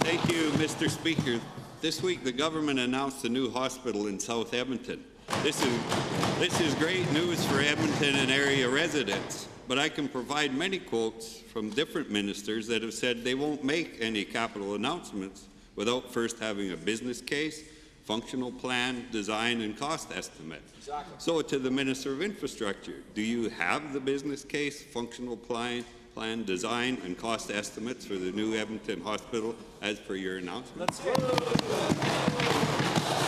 Thank you, Mr. Speaker. This week, the government announced a new hospital in South Edmonton. This is great news for Edmonton and area residents, but I can provide many quotes from different ministers that have said they won't make any capital announcements without first having a business case, functional plan, design, and cost estimate. Exactly. So to the Minister of Infrastructure, do you have the business case, functional plan, design, and cost estimates for the new Edmonton Hospital as per your announcement?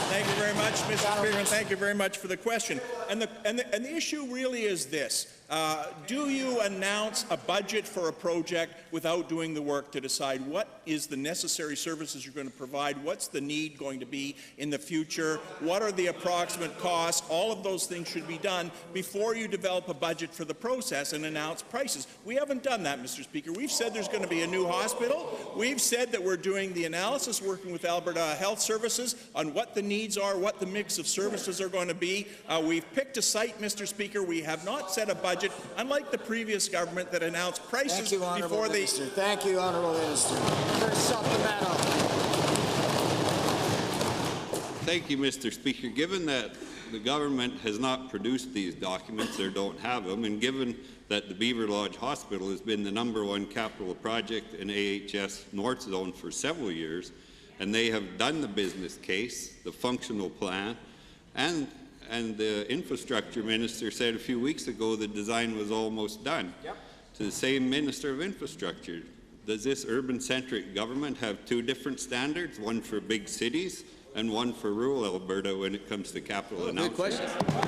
Thank you very much, Mr. Speaker, and thank you very much for the question. And the issue really is this. Do you announce a budget for a project without doing the work to decide what is the necessary services you're going to provide, what's the need going to be in the future, what are the approximate costs? All of those things should be done before you develop a budget for the process and announce prices. We haven't done that, Mr. Speaker. We've said there's going to be a new hospital. We've said that we're doing the analysis, working with Alberta Health Services on what the needs are, what the mix of services are going to be. We've picked a site, Mr. Speaker. We have not set a budget, unlike the previous government that announced prices before they... Thank you, Honourable Minister. First supplemental. Thank you, Mr. Speaker. Given that the government has not produced these documents or don't have them, and given that the Beaver Lodge Hospital has been the #1 capital project in AHS North Zone for several years, and they have done the business case, the functional plan, and the infrastructure minister said a few weeks ago the design was almost done. Yep. To the same Minister of Infrastructure, does this urban-centric government have two different standards, one for big cities and one for rural Alberta when it comes to capital announcements? Good question.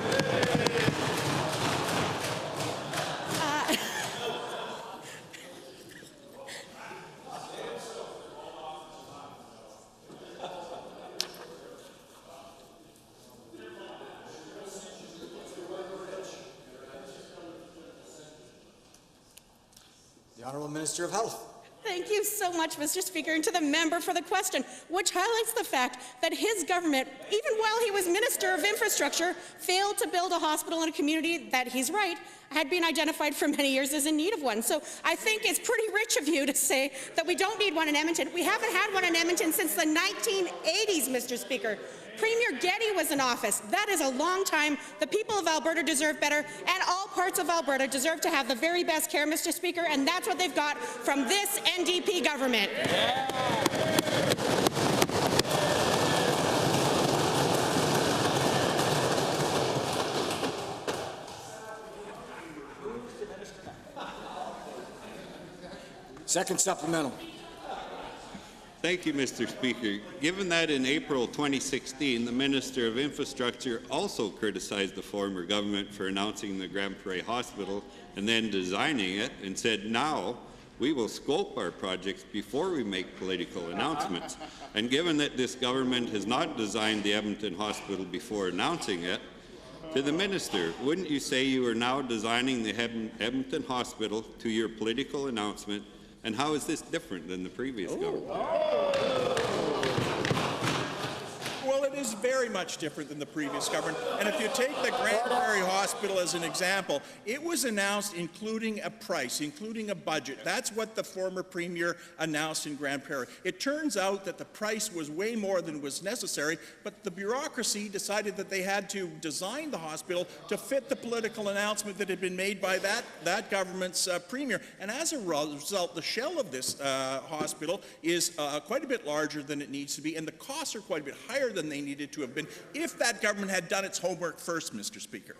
The Honourable Minister of Health. Thank you so much, Mr. Speaker, and to the member for the question, which highlights the fact that his government, even while he was Minister of Infrastructure, failed to build a hospital in a community that, he's right, had been identified for many years as in need of one. So I think it's pretty rich of you to say that we don't need one in Edmonton. We haven't had one in Edmonton since the 1980s, Mr. Speaker. Premier Getty was in office. That is a long time. The people of Alberta deserve better, and all parts of Alberta deserve to have the very best care, Mr. Speaker, and that's what they've got from this NDP government. Second supplemental. Thank you, Mr. Speaker. Given that in April 2016, the Minister of Infrastructure also criticized the former government for announcing the Grande Hospital and then designing it and said, now we will scope our projects before we make political announcements. And given that this government has not designed the Edmonton Hospital before announcing it, to the Minister, wouldn't you say you are now designing the Edmonton Hospital to your political announcement? And how is this different than the previous government? Well, it is very much different than the previous government. And if you take the Prairie Hospital as an example, it was announced including a price, including a budget. That's what the former Premier announced in Grande Prairie. It turns out that the price was way more than was necessary, but the bureaucracy decided that they had to design the hospital to fit the political announcement that had been made by that government's Premier. And as a result, the shell of this hospital is quite a bit larger than it needs to be, and the costs are quite a bit higher than they needed to have been if that government had done its homework first, Mr. Speaker.